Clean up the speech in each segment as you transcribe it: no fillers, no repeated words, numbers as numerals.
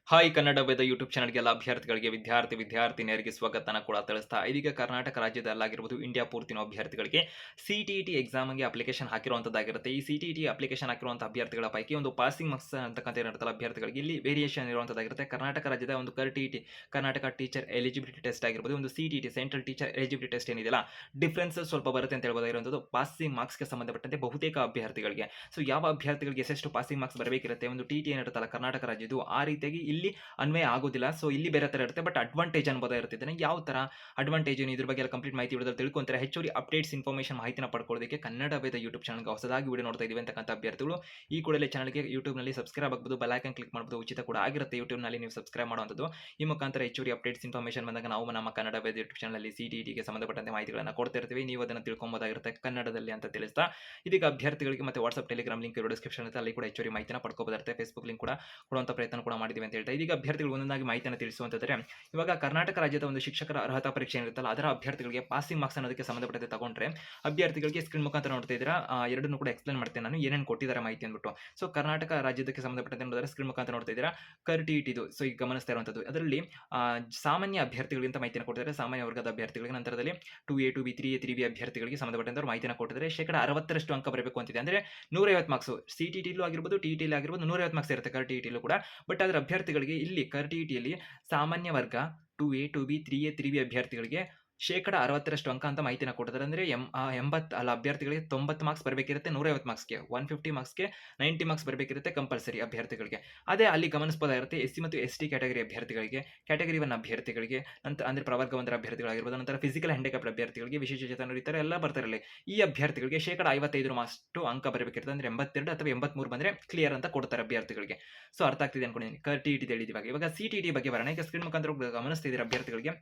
Hi Kannada ವೇದ YouTube ಚಾನಲ್‌ಗೆಲ್ಲ ಅಭ್ಯರ್ಥಿಗಳಿಗೆ ವಿದ್ಯಾರ್ಥಿನಿಯರಿಗೆ ಸ್ವಾಗತನ ಕೂಡ ತಿಳಿಸ್ತಾ ಇದೀಗ ಕರ್ನಾಟಕ ರಾಜ್ಯದಲ್ಲಾಗಿರ್ಬೋದು ಇಂಡಿಯಾ ಪೂರ್ತಿನ ಅಭ್ಯರ್ಥಿಗಳಿಗೆ ಸಿಟಿಇಟಿ ಎಕ್ಸಾಮ್‌ಗೆ ಅಪ್ಲಿಕೇಶನ್ ಹಾಕಿರುವಂತದ್ದಾಗಿರುತ್ತೆ. ಈ ಸಿಟಿಇಟಿ ಅಪ್ಲಿಕೇಶನ್ ಹಾಕಿರುವಂತಹ ಅಭ್ಯರ್ಥಿಗಳ ಪೈಕಿ ಒಂದು ಪಾಸಿಂಗ್ ಮಾರ್ಕ್ಸ್ ಅಂತಕ್ಕಂಥ ಏನಿರುತ್ತಲ್ಲ ಅಭ್ಯರ್ಥಿಗಳಿಗೆ ಇಲ್ಲಿ ವೇರಿಯೇಷನ್ ಇರುವಂತದ್ದಾಗಿರುತ್ತೆ. ಕರ್ನಾಟಕ ರಾಜ್ಯದ ಒಂದು TET Karnataka teacher eligibility test ಆಗಿರ್ಬೋದು, ಒಂದು CTET central teacher eligibility test ಏನಿದೆಯಲ್ಲ ಡಿಫರೆನ್ಸ್ ಸ್ವಲ್ಪ ಬರುತ್ತೆ ಅಂತ ಹೇಳ್ಬೋದಾಗಿರುವಂತದ್ದು ಪಾಸಿಂಗ್ ಮಾರ್ಕ್ಸ್‌ಗೆ ಸಂಬಂಧಪಟ್ಟಂತೆ ಬಹುತೇಕ ಅಭ್ಯರ್ಥಿಗಳಿಗೆ. ಸೊ ಯಾವ ಅಭ್ಯರ್ಥಿಗಳಿಗೆ ಎಷ್ಟೆಷ್ಟು ಪಾಸಿಂಗ್ ಮಾರ್ಕ್ಸ್ ಬರಬೇಕಿರುತ್ತೆ ಒಂದು ಟಿಇಟಿ ಏನಿರುತ್ತಲ್ಲ ಕರ್ನಾಟಕ ರಾಜ್ಯದ್ದು ಆ ರೀತಿಯಾಗಿ ಇಲ್ಲಿ ಅನ್ವಯ ಆಗೋದಿಲ್ಲ. ಸೊ ಇಲ್ಲಿ ಬೇರೆ ತರ ಇರುತ್ತೆ, ಬಟ್ ಅಡ್ವಾಂಟೇಜ್ ಅನ್ಬೋದ ಇರ್ತಿದ್ದಾನೆ. ಯಾವ ತರ ಅಡ್ವಾಂಟೇಜ್ ಏನು ಇದ್ರ ಬಗ್ಗೆ ಎಲ್ಲ ಕಂಪ್ಲೀಟ್ ಮಾಹಿತಿ ವಿಡಿಯೋದಲ್ಲಿ ತಿಳ್ಕೊಂತಾರೆ. ಹೆಚ್ಚುವರಿ ಅಪ್ಡೇಟ್ಸ್ ಇನ್ಫಾರ್ಮೇಷನ್ ಮಾಹಿತಿನ ಪಡ್ಕೊಳ್ಳೋದಕ್ಕೆ ಕನ್ನಡ ವೇದ ಯೂಟ್ಯೂಬ್ ಚಾನಲ್ಗೆ ಹೊಸದಾಗಿ ವಿಡಿಯೋ ನೋಡ್ತಾ ಇದೀವಿ ಅಂತಕ್ಕಂಥ ಅಭ್ಯರ್ಥಿಗಳು ಈ ಕೂಡಲೇ ಚಾನಲ್ಗೆ ಯೂಟ್ಯೂಬ್ನಲ್ಲಿ ಸಬ್ಸ್ಕ್ರೈಬ್ ಆಗಬಹುದು, ಬೆಲ್ ಐಕಾನ್ ಕ್ಲಿಕ್ ಮಾಡಬಹುದು, ಉಚಿತ ಕೂಡ ಆಗಿರುತ್ತೆ ಯೂಟ್ಯೂಬ್ನಲ್ಲಿ ನೀವು ಸಬ್ಸ್ಕ್ರೈಬ್ ಮಾಡುವಂಥದ್ದು. ಈ ಮುಖಾಂತರ ಹೆಚ್ಚುವರಿ ಅಪ್ಡೇಟ್ಸ್ ಇನ್ಫಾರ್ಮೇಷನ್ ಬಂದಾಗ ನಾವು ನಮ್ಮ ಕನ್ನಡ ವೇದ ಯೂಟ್ಯೂಬ್ ಚಾನಲ್ ಸಿಟಿಟಿಗೆ ಸಂಬಂಧಪಟ್ಟಂತೆ ಮಾಹಿತಿಗಳನ್ನು ಕೊಡ್ತಾ ಇರ್ತೀವಿ. ನೀವು ಅದನ್ನು ತಿಳ್ಕೊಬೋದಾಗಿರುತ್ತೆ ಕನ್ನಡದಲ್ಲಿ ಅಂತ ತಿಳಿಸ್ತಾ ಇದೀಗ ಅಭ್ಯರ್ಥಿಗಳಿಗೆ ಮತ್ತೆ ವಾಟ್ಸ್ಆಪ್ ಟೆಲಿಗ್ರಾಮ್ ಲಿಂಕ್ ಇರೋ ಡಿಸ್ಕ್ರಿಪ್ಷನ್ ಇರುತ್ತೆ, ಅಲ್ಲಿ ಕೂಡ ಹೆಚ್ಚುವರಿ ಮಾಹಿತಿನ ಪಡ್ಕೋಬೋದಾಗಿರುತ್ತೆ. ಫೇಸ್ಬುಕ್ ಲಿಂಕ್ ಕೂಡ ಕೊಡುವಂಥ ಪ್ರಯತ್ನ ಕೂಡ ಮಾಡಿದ್ದೀವಿ ಅಂತ ಹೇಳ್ತಾ ಇದೀಗ ಅಭ್ಯರ್ಥಿಗಳು ಒಂದೊಂದಾಗಿ ಮಾಹಿತಿಯನ್ನು ತಿಳಿಸುವಂತಾದ್ರೆ ಇವಾಗ ಕರ್ನಾಟಕ ರಾಜ್ಯದ ಒಂದು ಶಿಕ್ಷಕರ ಅರ್ಹತಾ ಪರೀಕ್ಷೆ ಇರುತ್ತಲ್ಲ ಅದರ ಅಭ್ಯರ್ಥಿಗಳಿಗೆ ಪಾಸಿಂಗ್ ಮಾರ್ಕ್ಸ್ ಅನ್ನೋದಕ್ಕೆ ಸಂಬಂಧಪಟ್ಟಂತೆ ತಗೊಂಡ್ರೆ ಅಭ್ಯರ್ಥಿಗಳಿಗೆ ಸ್ಕ್ರೀನ್ ಮುಖಾಂತರ ನೋಡ್ತಾ ಇದ್ದೀರಾ. ಎರಡನ್ನೂ ಕೂಡ ಎಕ್ಸ್ಪ್ಲೇನ್ ಮಾಡ್ತೇನೆ ನಾನು ಏನೇನು ಕೊಟ್ಟಿದ್ದಾರೆ ಮಾಹಿತಿ ಅಂದ್ಬಿಟ್ಟು. ಸೊ ಕರ್ನಾಟಕ ರಾಜ್ಯದಕ್ಕೆ ಸಂಬಂಧಪಟ್ಟಂತೆ ನೋಡಿದ್ರೆ ಸ್ಕ್ರೀನ್ ಮುಖಾಂತರ ನೋಡ್ತಾ ಇದ್ದೀರಾ ಟಿಇಟಿದು. ಸೊ ಈಗ ಗಮನಿಸ್ತಾ ಇರುವಂತದ್ದು ಅದರಲ್ಲಿ ಸಾಮಾನ್ಯ ಅಭ್ಯರ್ಥಿಗಳಿಗಿಂತ ಮಾಹಿತಿಯನ್ನು ಕೊಟ್ಟಿದ್ದಾರೆ. ಸಾಮಾನ್ಯ ವರ್ಗದ ಅಭ್ಯರ್ಥಿಗಳಿಗೆ ನಂತರದಲ್ಲಿ 2A 2B 3A 3B ಅಭ್ಯರ್ಥಿಗಳಿಗೆ ಸಂಬಂಧಪಟ್ಟಂತೆ ಮಾಹಿತಿಯನ್ನು ಕೊಟ್ಟಿದ್ದಾರೆ. ಶೇಕಡ 60ರಷ್ಟು ಅಂಕ ಬರಬೇಕು ಅಂತಿದೆ. ಅಂದ್ರೆ 150 ಮಾರ್ಕ್ಸ್ ಸಿಟಿಟಿಲೂ ಆಗಿರ್ಬೋದು ಟಿಇಟಿಲಿ ಆಗಿರ್ಬೋದು 150 ಮಾರ್ಕ್ಸ್ ಇರುತ್ತೆ ಟಿಇಟಿಲೂ ಕೂಡ. ಬಟ್ ಅದರ ಅಭ್ಯರ್ಥಿಗಳಿಗೆ ಇಲ್ಲಿ ಟಿಇಟಿಯಲ್ಲಿ ಸಾಮಾನ್ಯ ವರ್ಗ 2A 2B 3A 3B ಅಭ್ಯರ್ಥಿಗಳಿಗೆ ಶೇಕಡ 60ರಷ್ಟು ಅಂಕ ಅಂತ ಮಾಹಿತಿನ ಕೊಟ್ಟಿದ್ದಾರೆ. ಅಂದ್ರೆ 80 ಅಲ್ಲ ಅಭ್ಯರ್ಥಿಗಳಿಗೆ 90 ಮಾರ್ಕ್ಸ್ ಬರಬೇಕಿರುತ್ತೆ 150 ಮಾರ್ಕ್ಸ್‌ಗೆ. 150 ಮಾರ್ಕ್ಸ್‌ಗೆ 90 ಮಾರ್ಕ್ಸ್ ಬರಬೇಕಿರುತ್ತೆ ಕಂಪಲ್ಸರಿ ಅಭ್ಯರ್ಥಿಗಳಿಗೆ. ಅದೇ ಅಲ್ಲಿ ಗಮನಿಸಬಹುದಾಗಿರುತ್ತೆ ಎಸ್ಸಿ ಮತ್ತು ಎಸ್ಟಿ ಕ್ಯಾಟಗರಿ ಅಭ್ಯರ್ಥಿಗಳಿಗೆ, ಕ್ಯಾಟಗರಿ 1 ಅಭ್ಯರ್ಥಿಗಳಿಗೆ, ಅಂದ್ರೆ ಪ್ರವರ್ಗ 1ರ ಅಭ್ಯರ್ಥಿಗಳಾಗಿರ್ಬೋದು, ನಂತರ ಫಿಸಿಕಲ್ ಹ್ಯಾಂಡಿಕ್ಯಾಪ್ಡ್ ಅಭ್ಯರ್ಥಿಗಳಿಗೆ, ವಿಶೇಷಚೇತನರು ಈ ತರ ಎಲ್ಲ ಬರ್ತಾರಲ್ಲಿ. ಈ ಅಭ್ಯರ್ಥಿಗಳಿಗೆ ಶೇಕಡ 55 ಮಾರ್ಕ್ಸ್‌ಟು ಅಂಕ ಬರಬೇಕಿರುತ್ತೆ. ಅಂದ್ರೆ 82 ಅಥವಾ 83 ಬಂದ್ರೆ ಕ್ಲಿಯರ್ ಅಂತ ಕೊಡ್ತಾರೆ ಅಭ್ಯರ್ಥಿಗಳಿಗೆ. ಸೊ ಅರ್ಥ ಆಗ್ತಿದೆ ಅನ್ಕೊಂಡಿದ್ದೀನಿ. ಟಿಇಟಿ ಹೇಳಿದೀವಿ. ಇವಾಗ ಸಿಟಿಇಟಿ ಬಗ್ಗೆ ಬರೋಣ. ಈಗ ಸ್ಕ್ರೀನ್ ಮುಖಾಂತರ ಗಮನಿಸ್ತಿದ್ದೀರಾ ಅಭ್ಯರ್ಥಿಗಳಿಗೆ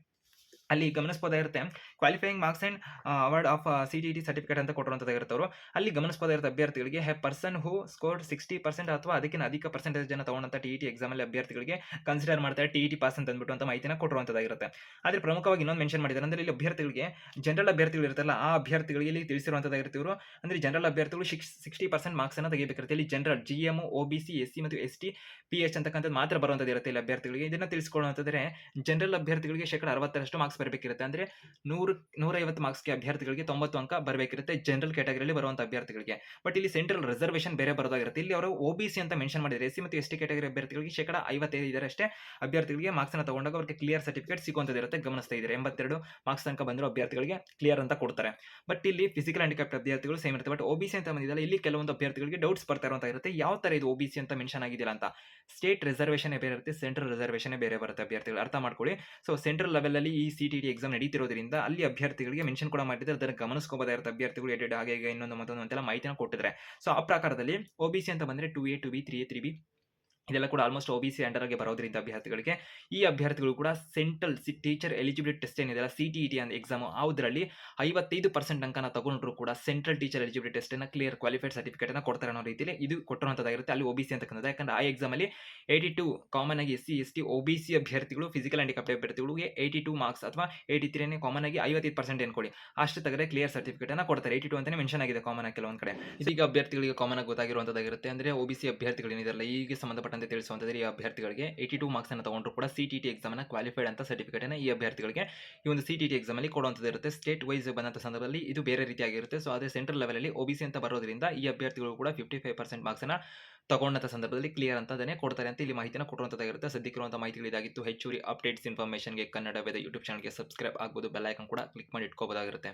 ಅಲ್ಲಿ ಗಮನಿಸಬಹುದಾಗಿರುತ್ತೆ qualifying marks and award of CTET certificate ಅಂತ ಕೊಟ್ಟಿರುವಂತದ್ದಾಗಿರುತ್ತೆ. ಅವರು ಅಲ್ಲಿ ಗಮನಿಸಬಹುದಾಗಿರುತ್ತೆ ಅಭ್ಯರ್ಥಿಗಳಿಗೆ ಹೆ ಪರ್ಸನ್ ಹೂ ಸ್ಕೋರ್ಡ್ 60% ಅಥವಾ ಅದಕ್ಕಿಂತ ಅಧಿಕ ಪರ್ಸೆಂಟೇಜ್ ಅನ್ನು ತಗೊಂಡಂತ ಟಿಇಟಿ ಎಕ್ಸಾಮ್ ಅಲ್ಲಿ ಅಭ್ಯರ್ಥಿಗಳಿಗೆ ಕನ್ಸಿಡರ್ ಮಾಡ್ತಾರೆ ಟಿಇಟಿ ಪಾಸ್ ಅಂತ ಅಂದ್ಬಿಟ್ಟು ಅಂತ ಮಾಹಿತಿನ ಕೊಟ್ಟಿರುವಂತದ್ದಾಗಿರುತ್ತೆ. ಆದ್ರೆ ಪ್ರಮುಖವಾಗಿ ಇನ್ನೊಂದು ಮೆನ್ಷನ್ ಮಾಡಿದ್ದಾರೆ. ಅಂದ್ರೆ ಇಲ್ಲಿ ಅಭ್ಯರ್ಥಿಗಳಿಗೆ ಜನರಲ್ ಅಭ್ಯರ್ಥಿಗಳು ಇರುತ್ತಲ್ಲ ಆ ಅಭ್ಯರ್ಥಿಗಳಿಗೆ ಇಲ್ಲಿ ತಿಳಿಸಿರುವಂತದ್ದಾಗಿರುತ್ತೆ. ಇವರು ಅಂದ್ರೆ ಜನರಲ್ ಅಭ್ಯರ್ಥಿಗಳು 60% ಮಾರ್ಕ್ಸ್ ಅನ್ನು ತೆಗಿಬೇಕಿರುತ್ತೆ. ಇಲ್ಲಿ ಜನರಲ್ ಜಿಎಂ ಒಬಿಸಿ ಎಸ್ಸಿ ಮತ್ತು ಎಸ್ಟಿ ಪಿಎಚ್ ಅಂತಕ್ಕಂಥದ್ದು ಮಾತ್ರ ಬರುವಂತದ್ದು ಇರುತ್ತೆ ಇಲ್ಲಿ ಅಭ್ಯರ್ಥಿಗಳಿಗೆ. ಇದನ್ನ ತಿಳಿಸಿಕೊಳ್ಳುವಂತಂದ್ರೆ ಜನರಲ್ ಅಭ್ಯರ್ಥಿಗಳಿಗೆ ಶೇಕಡ 60ರಷ್ಟು ಮಾರ್ಕ್ಸ್ ಬರಬೇಕಿರುತ್ತೆ. ಅಂದ್ರೆ 150 ಮಾರ್ಕ್ಸ್‌ಗೆ ಅಭ್ಯರ್ಥಿಗಳಿಗೆ 90 ಅಂಕ ಬರಬೇಕಿರುತ್ತೆ ಜನರಲ್ ಕ್ಯಾಟಗರಿಯಲ್ಲಿ ಬರುವಂತ ಅಭ್ಯರ್ಥಿಗಳಿಗೆ. ಬಟ್ ಇಲ್ಲಿ ಸೆಂಟ್ರಲ್ ರಿಸರ್ವೇಷನ್ ಬೇರೆ ಬರೋದಾಗಿರುತ್ತೆ. ಇಲ್ಲಿ ಅವರು ಒಬಿಸಿ ಅಂತ ಮೆನ್ಷನ್ ಮಾಡಿದ್ದಾರೆ. ಎಸ್ಸಿ ಮತ್ತು ಎಸ್ಟಿ ಕ್ಯಾಟಗರಿ ಅಭ್ಯರ್ಥಿಗಳಿಗೆ ಶೇಕಡ 55ರಷ್ಟೇ ಅಭ್ಯರ್ಥಿಗಳಿಗೆ ಮಾರ್ಕ್ಸ್ ಅನ್ನು ತಗೊಂಡಾಗ ಅವರಿಗೆ ಕ್ಲಿಯರ್ ಸರ್ಟಿಫಿಕೇಟ್ ಸಿಗುವಂತದಿರುತ್ತೆ. ಗಮನಿಸ್ತಾ ಇದ್ದಾರೆ 82 ಮಾರ್ಕ್ಸ್ ತನಕ ಬಂದರೂ ಅಭ್ಯರ್ಥಿಗಳಿಗೆ ಕ್ಲಿಯರ್ ಅಂತ ಕೊಡ್ತಾರೆ. ಬಟ್ ಇಲ್ಲಿ ಫಿಸಿಕಲ್ ಹ್ಯಾಂಡಿಕ್ಯಾಪ್ಟ್ ಅಭ್ಯರ್ಥಿಗಳು ಸೇಮ್ ಇರುತ್ತೆ. ಬಟ್ ಒಬಿಸಿ ಅಂತ ಬಂದಿದ್ದಲ್ಲ ಇಲ್ಲಿ ಕೆಲವೊಂದು ಅಭ್ಯರ್ಥಿಗಳಿಗೆ ಡೌಟ್ಸ್ ಬರ್ತಾ ಇರುತ್ತೆ. ಯಾವ ತರ ಇದು ಒಬಿಸಿ ಅಂತ ಮೆನ್ಷನ್ ಆಗಿದೆಯಲ್ಲ ಅಂತ. ಸ್ಟೇಟ್ ರಿಸರ್ವೇಷನ್ ಬೇರೆ ಇರುತ್ತೆ, ಸೆಂಟ್ರಲ್ ರಿಸರ್ವೇಷನ್ ಬೇರೆ ಬರುತ್ತೆ ಅಭ್ಯರ್ಥಿಗಳು ಅರ್ಥ ಮಾಡ್ಕೊಳ್ಳಿ. ಸೊ ಸೆಂಟ್ರಲ್ ಲೆವೆಲ್ ಅಲ್ಲಿ ಈ ಸಿಟಿಇಟಿ ಎಕ್ಸಾಮ್ ನಡೀತಿರೋದ್ರಿಂದ ಅಲ್ಲಿ ಅಭ್ಯರ್ಥಿಗಳಿಗೆ ಮೆನ್ಷನ್ ಕೂಡ ಮಾಡಿದ್ರೆ ಅದನ್ನು ಗಮನಿಸಬಹುದಾಗಿರುತ್ತೆ ಅಭ್ಯರ್ಥಿಗಳು ಎಡೆಡ್ ಹಾಗೆ ಇನ್ನೊಂದು ಮತ್ತೊಂದು ಅಂತೆಲ್ಲ ಮಾಹಿತಿನ ಕೊಟ್ಟಿದ್ದಾರೆ. ಸೊ ಆ ಪ್ರಕಾರದಲ್ಲಿ ಒಬಿಸಿ ಅಂತ ಬಂದ್ರೆ 2A 2B 3A 3B ಇದೆಲ್ಲ ಕೂಡ ಆಲ್ಮೋಸ್ಟ್ ಒಬಿಸಿ ಅಂಡರ್ ಆಗಿ ಬರೋದ್ರಿಂದ ಅಭ್ಯರ್ಥಿಗಳಿಗೆ ಈ ಅಭ್ಯರ್ಥಿಗಳು ಕೂಡ ಸೆಂಟ್ರಲ್ ಟೀಚರ್ ಎಲಿಜಿಬಿಲಿಟಿ ಟೆಸ್ಟ್ ಏನಿದೆ ಸಿಟಿಇಟಿ ಅಂತ ಎಕ್ಸಾಮ್ ಅದರಲ್ಲಿ 55% ಅಂಕನ ತಗೊಂಡ್ರು ಕೂಡ ಸೆಂಟ್ರಲ್ ಟೀಚರ್ ಎಲಿಜಿಬಿಲಿಟಿ ಟೆಸ್ಟ್ ಅನ್ನ ಕ್ಲಿಯರ್ ಕ್ವಾಲಿಫೈಡ್ ಸರ್ಟಿಫಿಕೇಟ್ ಅನ್ನ ಕೊಡ್ತಾರೆ ಅನ್ನೋ ರೀತಿಯಲ್ಲಿ ಇದು ಕೊಟ್ಟಿರುವಂತದ್ದಾಗಿರುತ್ತೆ ಅಲ್ಲಿ ಒಬಿಸಿ ಅಂತಕ್ಕಂಥದ್ದು. ಯಾಕಂದ್ರೆ ಆ ಎಕ್ಸಾಮ್ ಅಲ್ಲಿ 82 ಕಾಮನ್ ಆಗಿ ಎಸ್ಸಿ ಎಸ್ಟಿ ಒಬಿಸಿ ಅಭ್ಯರ್ಥಿಗಳು ಫಿಸಿಕಲ್ ಹ್ಯಾಂಡಿಕ್ಯಾಪ್ಟ್ ಅಭ್ಯರ್ಥಿಗಳಿಗೆ 82 ಮಾರ್ಕ್ಸ್ ಅಥವಾ 83 ಕಾಮನ್ ಆಗಿ 55% ಅನ್ಕೊಳ್ಳಿ ಅಷ್ಟು ತೆಗೆದ್ರೆ ಕ್ಲಿಯರ್ ಸರ್ಟಿಫಿಕೇಟ್ ಅನ್ನ ಕೊಡ್ತಾರೆ. 82 ಅಂತಾನೆ ಮೆನ್ಷನ್ ಆಗಿದೆ ಕಾಮನ್ ಆಗಿ ಕೆಲವೊಂದು ಕಡೆ. ಇದೀಗ ಅಭ್ಯರ್ಥಿಗಳಿಗೆ ಕಾಮನ್ ಆಗಿ ಗೊತ್ತಾಗಿರುವಂತದ್ದಾಗಿರುತ್ತೆ. ಅಂದ್ರೆ ಒಬಿಸಿ ಅಭ್ಯರ್ಥಿಗಳು ಏನಿದಾರಲ್ಲ ಈಗ ಸಂಬಂಧಪಟ್ಟ ತಿಳಿಸುವಂತಂದ್ರೆ ಈ ಅಭ್ಯರ್ಥಿಗಳಿಗೆ 82 ಮಾರ್ಕ್ಸ್ ಅನ್ನು ತಗೊಂಡ್ರು ಕೂಡ ಸಿಟಿಇಟಿ ಎಕ್ಸಾಮ್ ಅನ್ನ ಕ್ವಾಲಿಫೈಡ್ ಅಂತ ಸರ್ಟಿಫಿಕೇಟ್ ಅನ್ನ ಈ ಅಭ್ಯರ್ಥಿಗಳಿಗೆ ಈ ಒಂದು ಸಿಟಿಇಟಿ ಎಕ್ಸಾಮ್ ಅಲ್ಲಿ ಕೊಡುವಂತದ್ದು ಇರುತ್ತೆ. ಸ್ಟೇಟ್ ವೈಸ್ ಬಂದಂತ ಸಂದರ್ಭದಲ್ಲಿ ಇದು ಬೇರೆ ರೀತಿಯಾಗಿರುತ್ತೆ. ಸೊ ಅದೇ ಸೆಂಟ್ರಲ್ ಲೆವೆಲ್ ಅಲ್ಲಿ ಒಬಿಸಿ ಅಂತ ಬರೋದ್ರಿಂದ ಈ ಅಭ್ಯರ್ಥಿಗಳು ಕೂಡ 55% ಮಾರ್ಕ್ಸ್ ಅನ್ನ ತಗೊಂಡಂತ ಸಂದರ್ಭದಲ್ಲಿ ಕ್ಲಿಯರ್ ಅಂತ ಅದನ್ನೇ ಕೊಡ್ತಾರೆ ಅಂತ ಇಲ್ಲಿ ಮಾಹಿತಿನ ಕೊಡುವಂತದ್ದಾಗಿರುತ್ತೆ. ಸದ್ಯಕ್ಕಿರುವಂತಹ ಮಾಹಿತಿಗಳು ಇದಾಗಿತ್ತು. ಹೆಚ್ಚುವರಿ ಅಪ್ಡೇಟ್ಸ್ ಇನ್ಫಾರ್ಮೇಷನ್ಗೆ ಕನ್ನಡ ವೇದ ಯೂಟ್ಯೂಬ್ ಚಾನಲ್ಗೆ ಸಬ್ಸ್ಕ್ರೈಬ್ ಆಗಬಹುದು, ಬೆಲ್ ಐಕಾನ್ ಕೂಡ ಕ್ಲಿಕ್ ಮಾಡಿ ಇಟ್ಕೋಬಹುದಾಗಿರುತ್ತೆ.